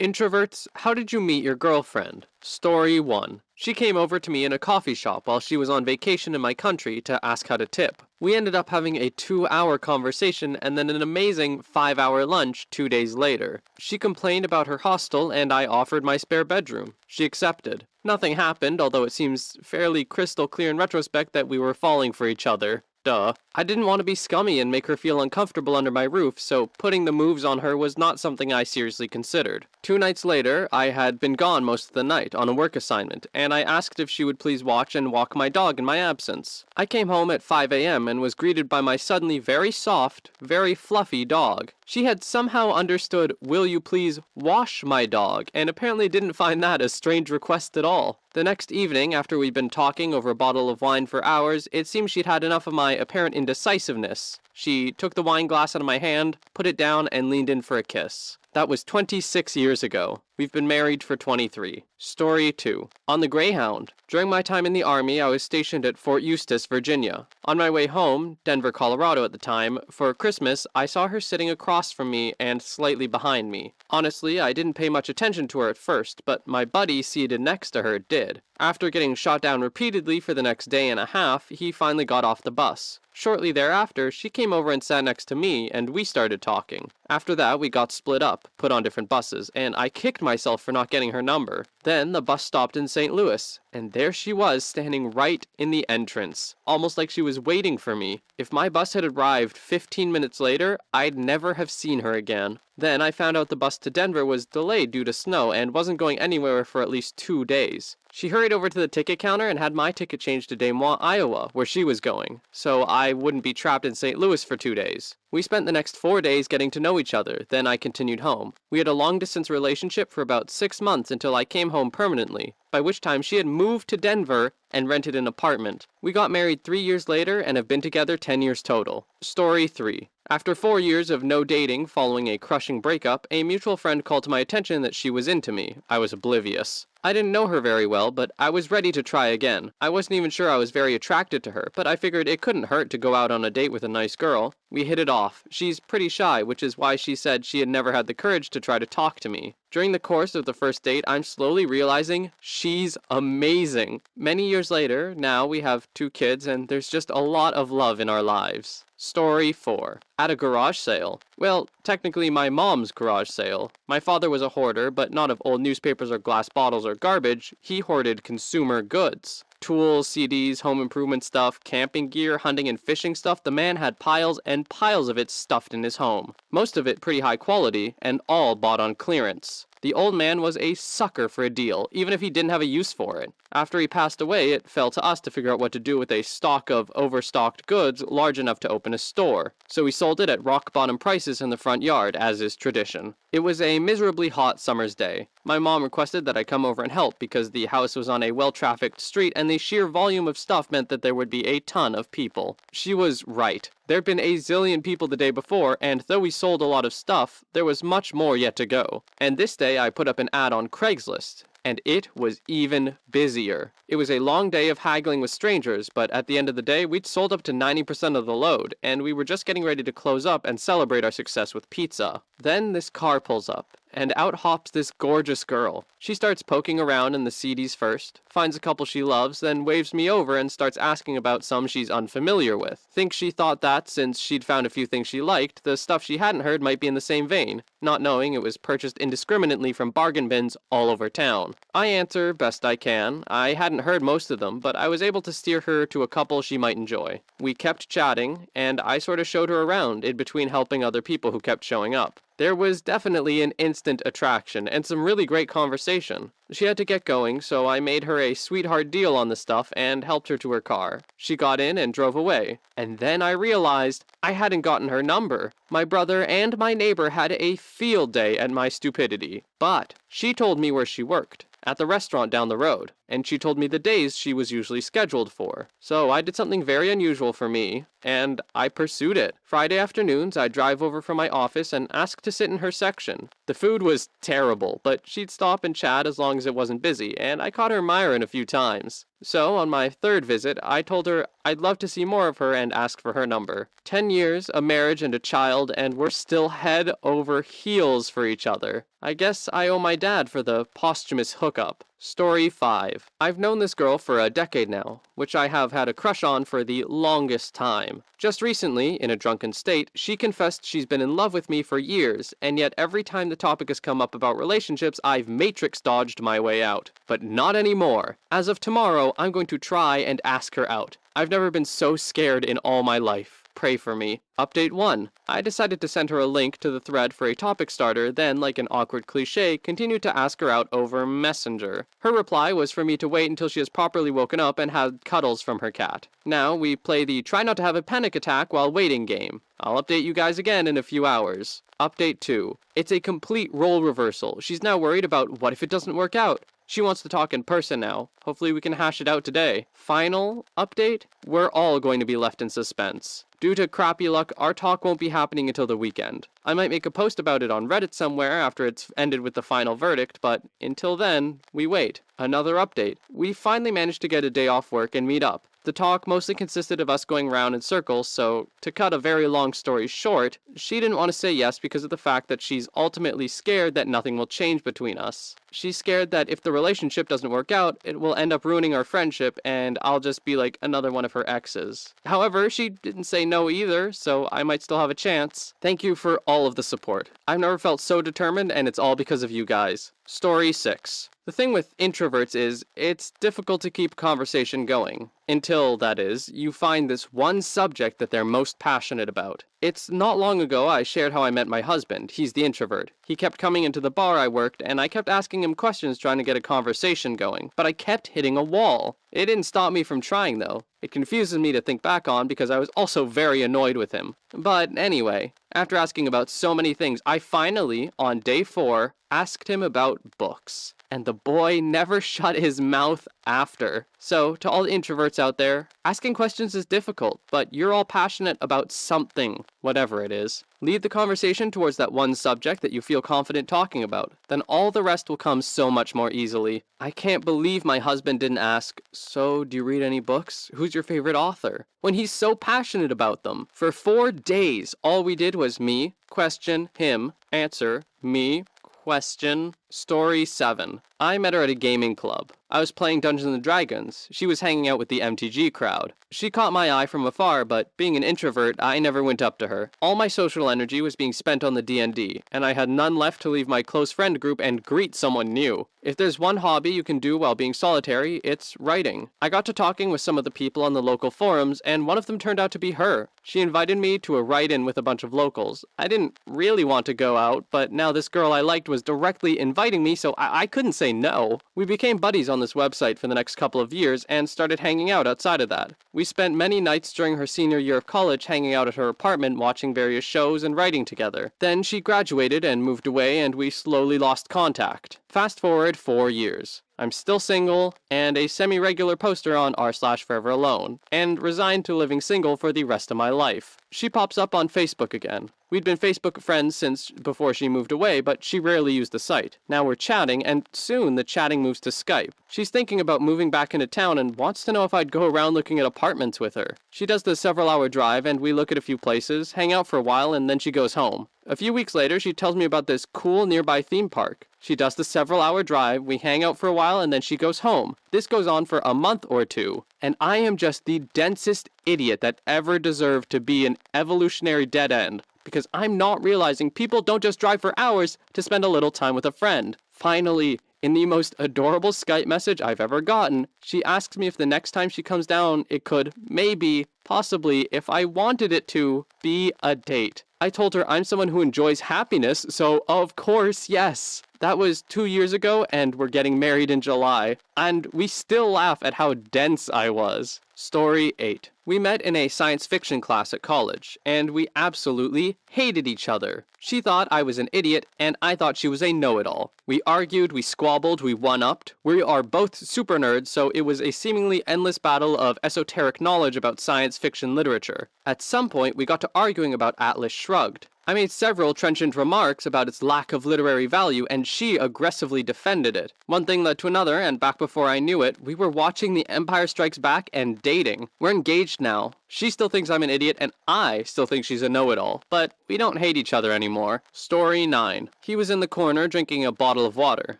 Introverts, how did you meet your girlfriend? Story 1. She came over to me in a coffee shop while she was on vacation in my country to ask how to tip. We ended up having a 2-hour conversation and then an amazing 5-hour lunch 2 days later. She complained about her hostel and I offered my spare bedroom. She accepted. Nothing happened, although it seems fairly crystal clear in retrospect that we were falling for each other. Duh. I didn't want to be scummy and make her feel uncomfortable under my roof, so putting the moves on her was not something I seriously considered. 2 nights later, I had been gone most of the night on a work assignment, and I asked if she would please watch and walk my dog in my absence. I came home at 5 a.m. and was greeted by my suddenly very soft, very fluffy dog. She had somehow understood, "Will you please wash my dog?" and apparently didn't find that a strange request at all. The next evening, after we'd been talking over a bottle of wine for hours, it seemed she'd had enough of my apparent indecisiveness. She took the wine glass out of my hand, put it down, and leaned in for a kiss. That was 26 years ago. We've been married for 23. Story 2. On the Greyhound. During my time in the Army, I was stationed at Fort Eustis, Virginia. On my way home, Denver, Colorado at the time, for Christmas, I saw her sitting across from me and slightly behind me. Honestly, I didn't pay much attention to her at first, but my buddy seated next to her did. After getting shot down repeatedly for the next day and a half, he finally got off the bus. Shortly thereafter, she came over and sat next to me, and we started talking. After that, we got split up, put on different buses, and I kicked myself for not getting her number. Then the bus stopped in St. Louis, and there she was standing right in the entrance, almost like she was waiting for me. If my bus had arrived 15 minutes later, I'd never have seen her again. Then I found out the bus to Denver was delayed due to snow and wasn't going anywhere for at least 2 days. She hurried over to the ticket counter and had my ticket changed to Des Moines, Iowa, where she was going, so I wouldn't be trapped in St. Louis for 2 days. We spent the next 4 days getting to know each other, then I continued home. We had a long-distance relationship for about 6 months until I came home permanently, by which time she had moved to Denver and rented an apartment. We got married 3 years later and have been together 10 years total. Story 3. After 4 years of no dating following a crushing breakup, a mutual friend called to my attention that she was into me. I was oblivious. I didn't know her very well, but I was ready to try again. I wasn't even sure I was very attracted to her, but I figured it couldn't hurt to go out on a date with a nice girl. We hit it off. She's pretty shy, which is why she said she had never had the courage to try to talk to me. During the course of the first date, I'm slowly realizing she's amazing. Many years later, now we have 2 kids, and there's just a lot of love in our lives. Story 4. At a garage sale. Well, technically my mom's garage sale. My father was a hoarder, but not of old newspapers or glass bottles or garbage. He hoarded consumer goods. Tools, CDs, home improvement stuff, camping gear, hunting and fishing stuff. The man had piles and piles of it stuffed in his home. Most of it pretty high quality, and all bought on clearance. The old man was a sucker for a deal, even if he didn't have a use for it. After he passed away, it fell to us to figure out what to do with a stock of overstocked goods large enough to open a store. So we sold it at rock-bottom prices in the front yard, as is tradition. It was a miserably hot summer's day. My mom requested that I come over and help because the house was on a well-trafficked street and the sheer volume of stuff meant that there would be a ton of people. She was right. There'd been a zillion people the day before, and though we sold a lot of stuff, there was much more yet to go. And this day I put up an ad on Craigslist, and it was even busier. It was a long day of haggling with strangers, but at the end of the day, we'd sold up to 90% of the load, and we were just getting ready to close up and celebrate our success with pizza. Then this car pulls up, and out hops this gorgeous girl. She starts poking around in the CDs first, finds a couple she loves, then waves me over and starts asking about some she's unfamiliar with. Think she thought that, since she'd found a few things she liked, the stuff she hadn't heard might be in the same vein, not knowing it was purchased indiscriminately from bargain bins all over town. I answer best I can. I hadn't heard most of them, but I was able to steer her to a couple she might enjoy. We kept chatting, and I sort of showed her around, in between helping other people who kept showing up. There was definitely an instant attraction, and some really great conversation. She had to get going, so I made her a sweetheart deal on the stuff and helped her to her car. She got in and drove away. And then I realized I hadn't gotten her number. My brother and my neighbor had a field day at my stupidity. But she told me where she worked, at the restaurant down the road. and she told me the days she was usually scheduled for. So I did something very unusual for me, and I pursued it. Friday afternoons, I'd drive over from my office and ask to sit in her section. The food was terrible, but she'd stop and chat as long as it wasn't busy, and I caught her admiring a few times. So, on my third visit, I told her I'd love to see more of her and ask for her number. 10 years, a marriage, and a child, and we're still head over heels for each other. I guess I owe my dad for the posthumous hookup. Story 5. I've known this girl for a decade now, which I have had a crush on for the longest time. Just recently, in a drunken state, she confessed she's been in love with me for years, and yet every time the topic has come up about relationships, I've matrix dodged my way out. But not anymore. As of tomorrow, I'm going to try and ask her out. I've never been so scared in all my life. Pray for me. Update 1. I decided to send her a link to the thread for a topic starter, then, like an awkward cliche, continued to ask her out over Messenger. Her reply was for me to wait until she has properly woken up and had cuddles from her cat. Now, we play the try not to have a panic attack while waiting game. I'll update you guys again in a few hours. Update 2. It's a complete role reversal. She's now worried about what if it doesn't work out. She wants to talk in person now. Hopefully we can hash it out today. Final update? We're all going to be left in suspense. Due to crappy luck, our talk won't be happening until the weekend. I might make a post about it on Reddit somewhere after it's ended with the final verdict, but until then, we wait. Another update. We finally managed to get a day off work and meet up. The talk mostly consisted of us going round in circles, so to cut a very long story short, she didn't want to say yes because of the fact that she's ultimately scared that nothing will change between us. She's scared that if the relationship doesn't work out, it will end up ruining our friendship and I'll just be like another one of her exes. However, she didn't say no either, so I might still have a chance. Thank you for all of the support. I've never felt so determined, and it's all because of you guys. Story 6. The thing with introverts is, it's difficult to keep conversation going. Until, that is, you find this one subject that they're most passionate about. It's not long ago I shared how I met my husband. He's the introvert. He kept coming into the bar I worked, and I kept asking him questions trying to get a conversation going, but I kept hitting a wall. It didn't stop me from trying, though. It confuses me to think back on because I was also very annoyed with him. But anyway, after asking about so many things, I finally, on day 4, asked him about books. And the boy never shut his mouth after. So, to all the introverts out there, asking questions is difficult, but you're all passionate about something, whatever it is. Lead the conversation towards that one subject that you feel confident talking about. Then all the rest will come so much more easily. I can't believe my husband didn't ask, "So, do you read any books? Who's your favorite author?" when he's so passionate about them. For 4 days, all we did was me, question, him, answer, me, question. Story 7. I met her at a gaming club. I was playing Dungeons & Dragons. She was hanging out with the MTG crowd. She caught my eye from afar, but being an introvert, I never went up to her. All my social energy was being spent on the D&D, and I had none left to leave my close friend group and greet someone new. If there's one hobby you can do while being solitary, it's writing. I got to talking with some of the people on the local forums, and one of them turned out to be her. She invited me to a write-in with a bunch of locals. I didn't really want to go out, but now this girl I liked was directly inviting me, so I couldn't say no. We became buddies on this website for the next couple of years and started hanging out outside of that. We spent many nights during her senior year of college hanging out at her apartment watching various shows and writing together. Then she graduated and moved away and we slowly lost contact. Fast forward 4 years. I'm still single, and a semi-regular poster on r/foreveralone, and resigned to living single for the rest of my life. She pops up on Facebook again. We'd been Facebook friends since before she moved away, but she rarely used the site. Now we're chatting, and soon the chatting moves to Skype. She's thinking about moving back into town and wants to know if I'd go around looking at apartments with her. She does the several-hour drive, and we look at a few places, hang out for a while, and then she goes home. A few weeks later, she tells me about this cool nearby theme park. She does the several-hour drive, we hang out for a while, and then she goes home. This goes on for a month or two, and I am just the densest idiot that ever deserved to be an evolutionary dead end, because I'm not realizing people don't just drive for hours to spend a little time with a friend. Finally, in the most adorable Skype message I've ever gotten, she asks me if the next time she comes down, it could, maybe, possibly, if I wanted it to, be a date. I told her I'm someone who enjoys happiness, so of course, yes. That was 2 years ago, and we're getting married in July. And we still laugh at how dense I was. Story 8. We met in a science fiction class at college, and we absolutely hated each other. She thought I was an idiot, and I thought she was a know-it-all. We argued, we squabbled, we one-upped. We are both super nerds, so it was a seemingly endless battle of esoteric knowledge about science fiction literature. At some point, we got to arguing about Atlas Shrugged. I made several trenchant remarks about its lack of literary value, and she aggressively defended it. One thing led to another, and back before I knew it, we were watching The Empire Strikes Back and dating. We're engaged now. She still thinks I'm an idiot, and I still think she's a know-it-all, but we don't hate each other anymore. Story 9. He was in the corner drinking a bottle of water.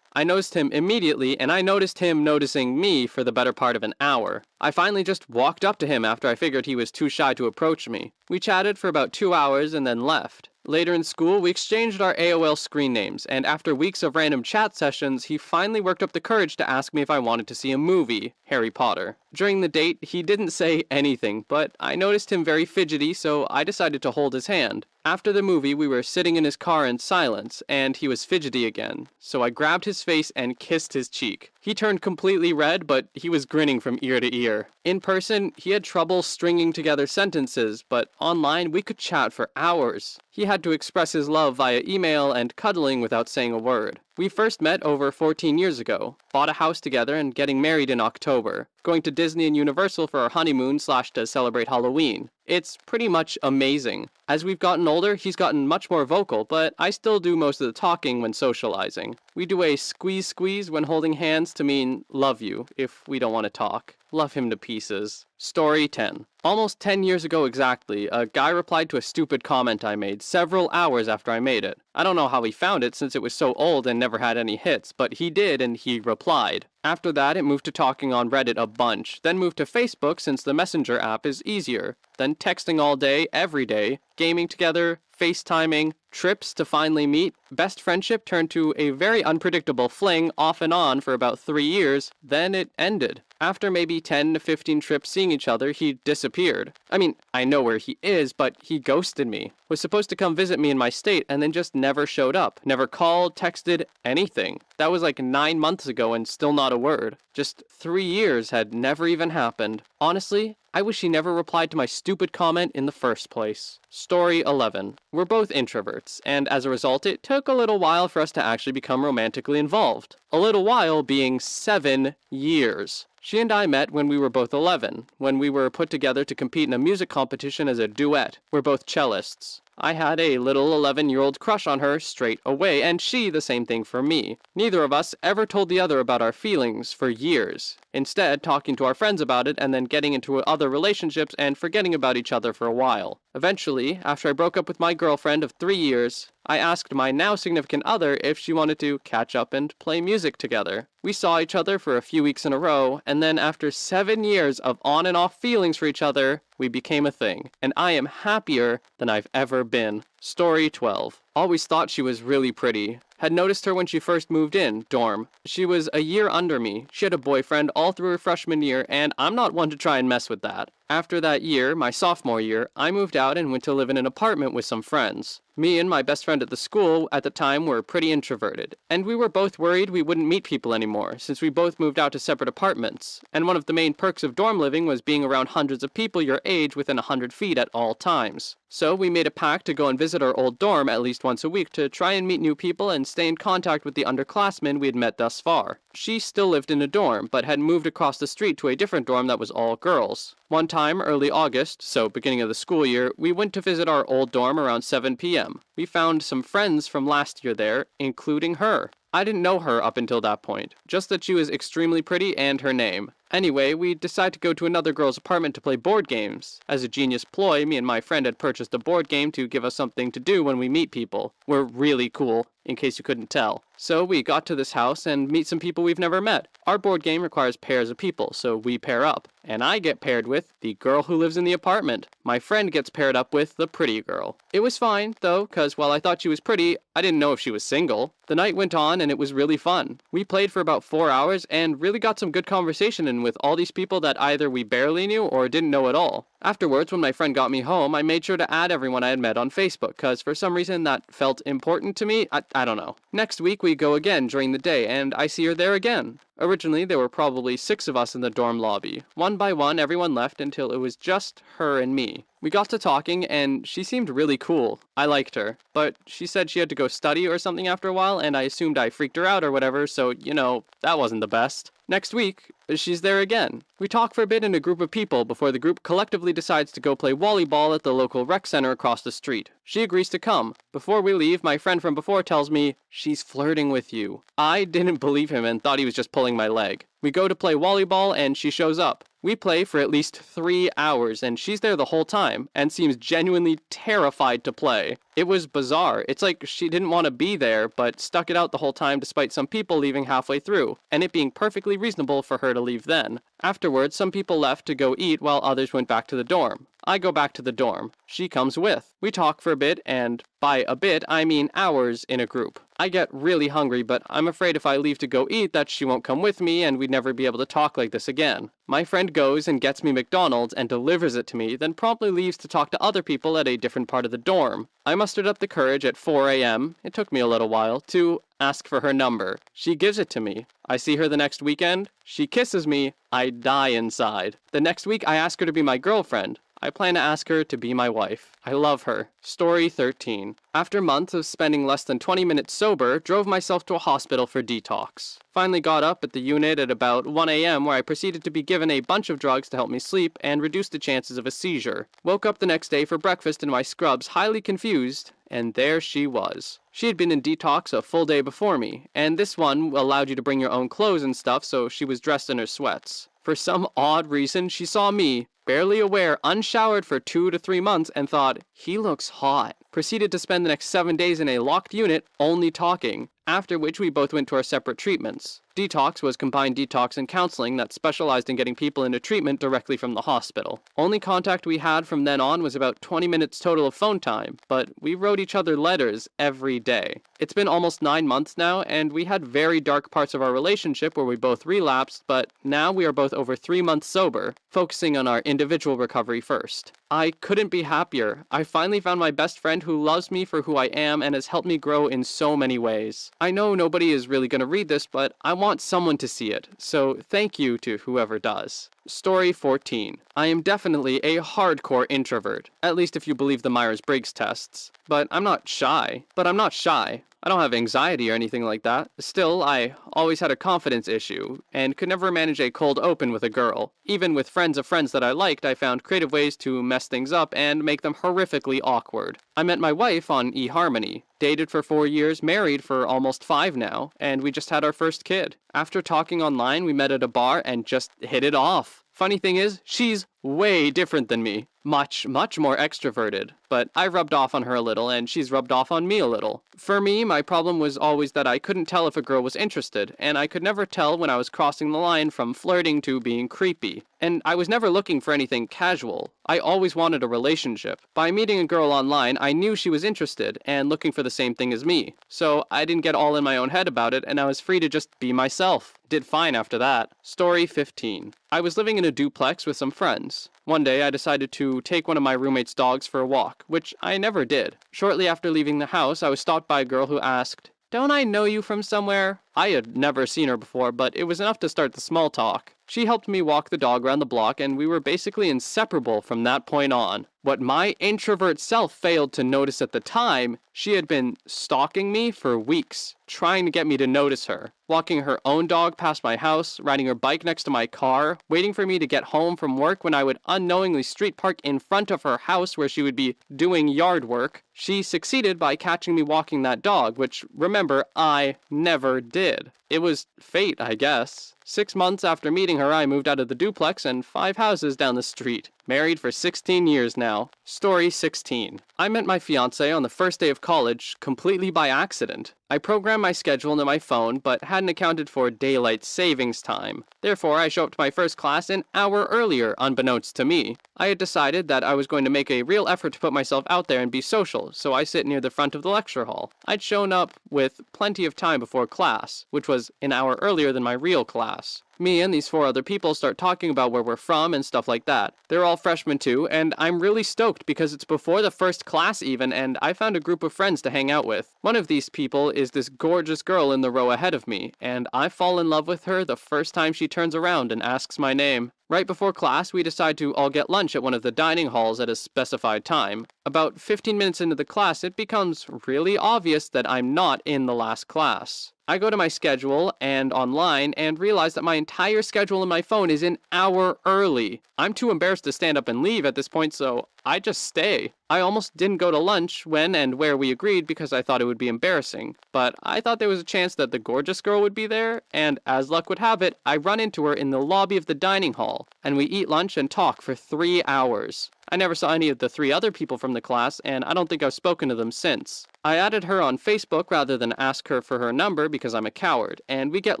I noticed him immediately, and I noticed him noticing me for the better part of an hour. I finally just walked up to him after I figured he was too shy to approach me. We chatted for about 2 hours and then left. Later in school, we exchanged our AOL screen names, and after weeks of random chat sessions, he finally worked up the courage to ask me if I wanted to see a movie, Harry Potter. During the date, he didn't say anything, but I noticed him very fidgety, so I decided to hold his hand. After the movie, we were sitting in his car in silence, and he was fidgety again, so I grabbed his face and kissed his cheek. He turned completely red, but he was grinning from ear to ear. In person, he had trouble stringing together sentences, but online we could chat for hours. He had to express his love via email and cuddling without saying a word. We first met over 14 years ago, bought a house together, and getting married in October, going to Disney and Universal for our honeymoon / to celebrate Halloween. It's pretty much amazing. As we've gotten older, he's gotten much more vocal, but I still do most of the talking when socializing. We do a squeeze when holding hands to mean love you if we don't want to talk. Love him to pieces. Story 10. Almost 10 years ago exactly, a guy replied to a stupid comment I made several hours after I made it. I don't know how he found it since it was so old and never had any hits, but he did and he replied. After that, it moved to talking on Reddit a bunch, then moved to Facebook since the Messenger app is easier, then texting all day, every day, gaming together, FaceTiming, trips to finally meet. Best friendship turned to a very unpredictable fling off and on for about 3 years, then it ended. After maybe 10 to 15 trips seeing each other, he disappeared. I mean, I know where he is, but he ghosted me. Was supposed to come visit me in my state and then just never showed up. Never called, texted, anything. That was like 9 months ago and still not a word. Just 3 years had never even happened. Honestly, I wish he never replied to my stupid comment in the first place. Story 11. We're both introverts, and as a result, it took a little while for us to actually become romantically involved. A little while being 7 years. She and I met when we were both 11, when we were put together to compete in a music competition as a duet. We're both cellists. I had a little 11-year-old crush on her straight away, and she the same thing for me. Neither of us ever told the other about our feelings for years. Instead, talking to our friends about it and then getting into other relationships and forgetting about each other for a while. Eventually, after I broke up with my girlfriend of 3 years, I asked my now significant other if she wanted to catch up and play music together. We saw each other for a few weeks in a row, and then after 7 years of on and off feelings for each other, we became a thing, and I am happier than I've ever been. Story 12. Always thought she was really pretty. Had noticed her when she first moved in, dorm. She was a year under me. She had a boyfriend all through her freshman year, and I'm not one to try and mess with that. After that year, my sophomore year, I moved out and went to live in an apartment with some friends. Me and my best friend at the school at the time were pretty introverted, and we were both worried we wouldn't meet people anymore since we both moved out to separate apartments, and one of the main perks of dorm living was being around hundreds of people your age within 100 feet at all times. So we made a pact to go and visit our old dorm at least once a week to try and meet new people and stay in contact with the underclassmen we had met thus far. She still lived in a dorm, but had moved across the street to a different dorm that was all girls. One time, early August, so beginning of the school year, we went to visit our old dorm around 7 p.m. We found some friends from last year there, including her. I didn't know her up until that point, just that she was extremely pretty and her name. Anyway, we decided to go to another girl's apartment to play board games. As a genius ploy, me and my friend had purchased a board game to give us something to do when we meet people. We're really cool, in case you couldn't tell. So we got to this house and meet some people we've never met. Our board game requires pairs of people, so we pair up. And I get paired with the girl who lives in the apartment. My friend gets paired up with the pretty girl. It was fine, though, cause while I thought she was pretty, I didn't know if she was single. The night went on and it was really fun. We played for about 4 hours and really got some good conversation in with all these people that either we barely knew or didn't know at all. Afterwards, when my friend got me home, I made sure to add everyone I had met on Facebook, cause for some reason that felt important to me. I don't know. Next week we go again during the day and I see her there again. Originally, there were probably 6 of us in the dorm lobby. One by one, everyone left until it was just her and me. We got to talking, and she seemed really cool. I liked her, but she said she had to go study or something after a while, and I assumed I freaked her out or whatever, so, that wasn't the best. Next week, she's there again. We talk for a bit in a group of people before the group collectively decides to go play volleyball at the local rec center across the street. She agrees to come. Before we leave, my friend from before tells me, "She's flirting with you." I didn't believe him and thought he was just pulling my leg. We go to play volleyball and she shows up. We play for at least 3 hours and she's there the whole time and seems genuinely terrified to play. It was bizarre. It's like she didn't want to be there but stuck it out the whole time despite some people leaving halfway through, and it being perfectly reasonable for her to leave then. Afterwards, some people left to go eat while others went back to the dorm. I go back to the dorm. She comes with. We talk for a bit, and by a bit, I mean hours in a group. I get really hungry, but I'm afraid if I leave to go eat that she won't come with me and we'd never be able to talk like this again. My friend goes and gets me McDonald's and delivers it to me, then promptly leaves to talk to other people at a different part of the dorm. I mustered up the courage at 4 a.m., it took me a little while, to ask for her number. She gives it to me. I see her the next weekend. She kisses me. I die inside. The next week, I ask her to be my girlfriend. I plan to ask her to be my wife. I love her. Story 13. After months of spending less than 20 minutes sober, drove myself to a hospital for detox. Finally got up at the unit at about 1 a.m. where I proceeded to be given a bunch of drugs to help me sleep and reduce the chances of a seizure. Woke up the next day for breakfast in my scrubs, highly confused, and there she was. She had been in detox a full day before me, and this one allowed you to bring your own clothes and stuff, so she was dressed in her sweats. For some odd reason, she saw me, barely aware, unshowered for 2 to 3 months, and thought, "He looks hot." Proceeded to spend the next 7 days in a locked unit, only talking, after which we both went to our separate treatments. Detox was combined detox and counseling that specialized in getting people into treatment directly from the hospital. Only contact we had from then on was about 20 minutes total of phone time, but we wrote each other letters every day. It's been almost 9 months now, and we had very dark parts of our relationship where we both relapsed, but now we are both over 3 months sober, focusing on our individual recovery first. I couldn't be happier. I finally found my best friend who loves me for who I am and has helped me grow in so many ways. I know nobody is really going to read this, but I want someone to see it, so thank you to whoever does. Story 14. I am definitely a hardcore introvert, at least if you believe the Myers-Briggs tests. But I'm not shy. I don't have anxiety or anything like that. Still, I always had a confidence issue, and could never manage a cold open with a girl. Even with friends of friends that I liked, I found creative ways to mess things up and make them horrifically awkward. I met my wife on eHarmony, dated for 4 years, married for almost 5 now, and we just had our first kid. After talking online, we met at a bar and just hit it off. Funny thing is, she's way different than me. Much more extroverted. But I rubbed off on her a little, and she's rubbed off on me a little. For me, my problem was always that I couldn't tell if a girl was interested, and I could never tell when I was crossing the line from flirting to being creepy. And I was never looking for anything casual. I always wanted a relationship. By meeting a girl online, I knew she was interested and looking for the same thing as me. So I didn't get all in my own head about it, and I was free to just be myself. Did fine after that. Story 15. I was living in a duplex with some friends. One day I decided to take one of my roommate's dogs for a walk, which I never did. Shortly after leaving the house, I was stopped by a girl who asked, "Don't I know you from somewhere?" I had never seen her before, but it was enough to start the small talk. She helped me walk the dog around the block, and we were basically inseparable from that point on. What my introvert self failed to notice at the time, she had been stalking me for weeks, trying to get me to notice her. Walking her own dog past my house, riding her bike next to my car, waiting for me to get home from work when I would unknowingly street park in front of her house where she would be doing yard work. She succeeded by catching me walking that dog, which, remember, I never did. It was fate, I guess. 6 months after meeting her, I moved out of the duplex and 5 houses down the street. Married for 16 years now. Story 16. I met my fiancé on the first day of college, completely by accident. I programmed my schedule into my phone, but hadn't accounted for daylight savings time. Therefore, I show up to my first class an hour earlier, unbeknownst to me. I had decided that I was going to make a real effort to put myself out there and be social, so I sit near the front of the lecture hall. I'd shown up with plenty of time before class, which was an hour earlier than my real class. Me and these 4 other people start talking about where we're from and stuff like that. They're all freshmen too, and I'm really stoked because it's before the first class even, and I found a group of friends to hang out with. One of these people is this gorgeous girl in the row ahead of me, and I fall in love with her the first time she turns around and asks my name. Right before class, we decide to all get lunch at one of the dining halls at a specified time. About 15 minutes into the class, it becomes really obvious that I'm not in the last class. I go to my schedule and online and realize that my entire schedule in my phone is an hour early. I'm too embarrassed to stand up and leave at this point, so I just stay. I almost didn't go to lunch when and where we agreed because I thought it would be embarrassing, but I thought there was a chance that the gorgeous girl would be there, and as luck would have it, I run into her in the lobby of the dining hall, and we eat lunch and talk for 3 hours. I never saw any of the 3 other people from the class, and I don't think I've spoken to them since. I added her on Facebook rather than ask her for her number because I'm a coward, and we get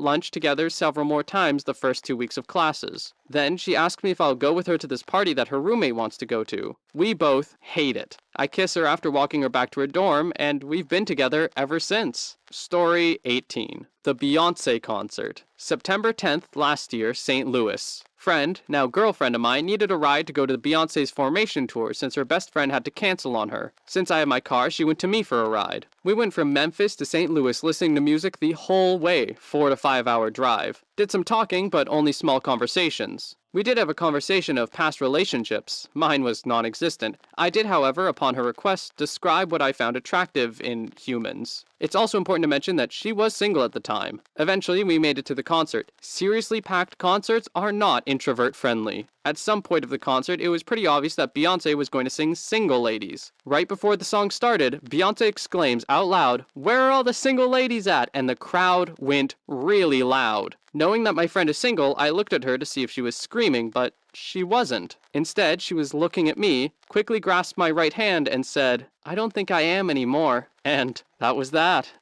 lunch together several more times the first 2 weeks of classes. Then she asked me if I'll go with her to this party that her roommate wants to go to. We both hate it. I kiss her after walking her back to her dorm, and we've been together ever since. Story 18. The Beyoncé Concert. September 10th last year, St. Louis. Friend, now girlfriend of mine, needed a ride to go to Beyoncé's Formation tour since her best friend had to cancel on her. Since I had my car, she went to me for a ride. We went from Memphis to St. Louis listening to music the whole way, 4 to 5 hour drive. Did some talking, but only small conversations. We did have a conversation of past relationships. Mine was non-existent. I did, however, upon her request, describe what I found attractive in humans. It's also important to mention that she was single at the time. Eventually, we made it to the concert. Seriously packed concerts are not introvert-friendly. At some point of the concert, it was pretty obvious that Beyoncé was going to sing Single Ladies. Right before the song started, Beyoncé exclaims out loud, "Where are all the single ladies at?" And the crowd went really loud. Knowing that my friend is single, I looked at her to see if she was screaming, but she wasn't. Instead, she was looking at me, quickly grasped my right hand, and said, "I don't think I am anymore." And that was that.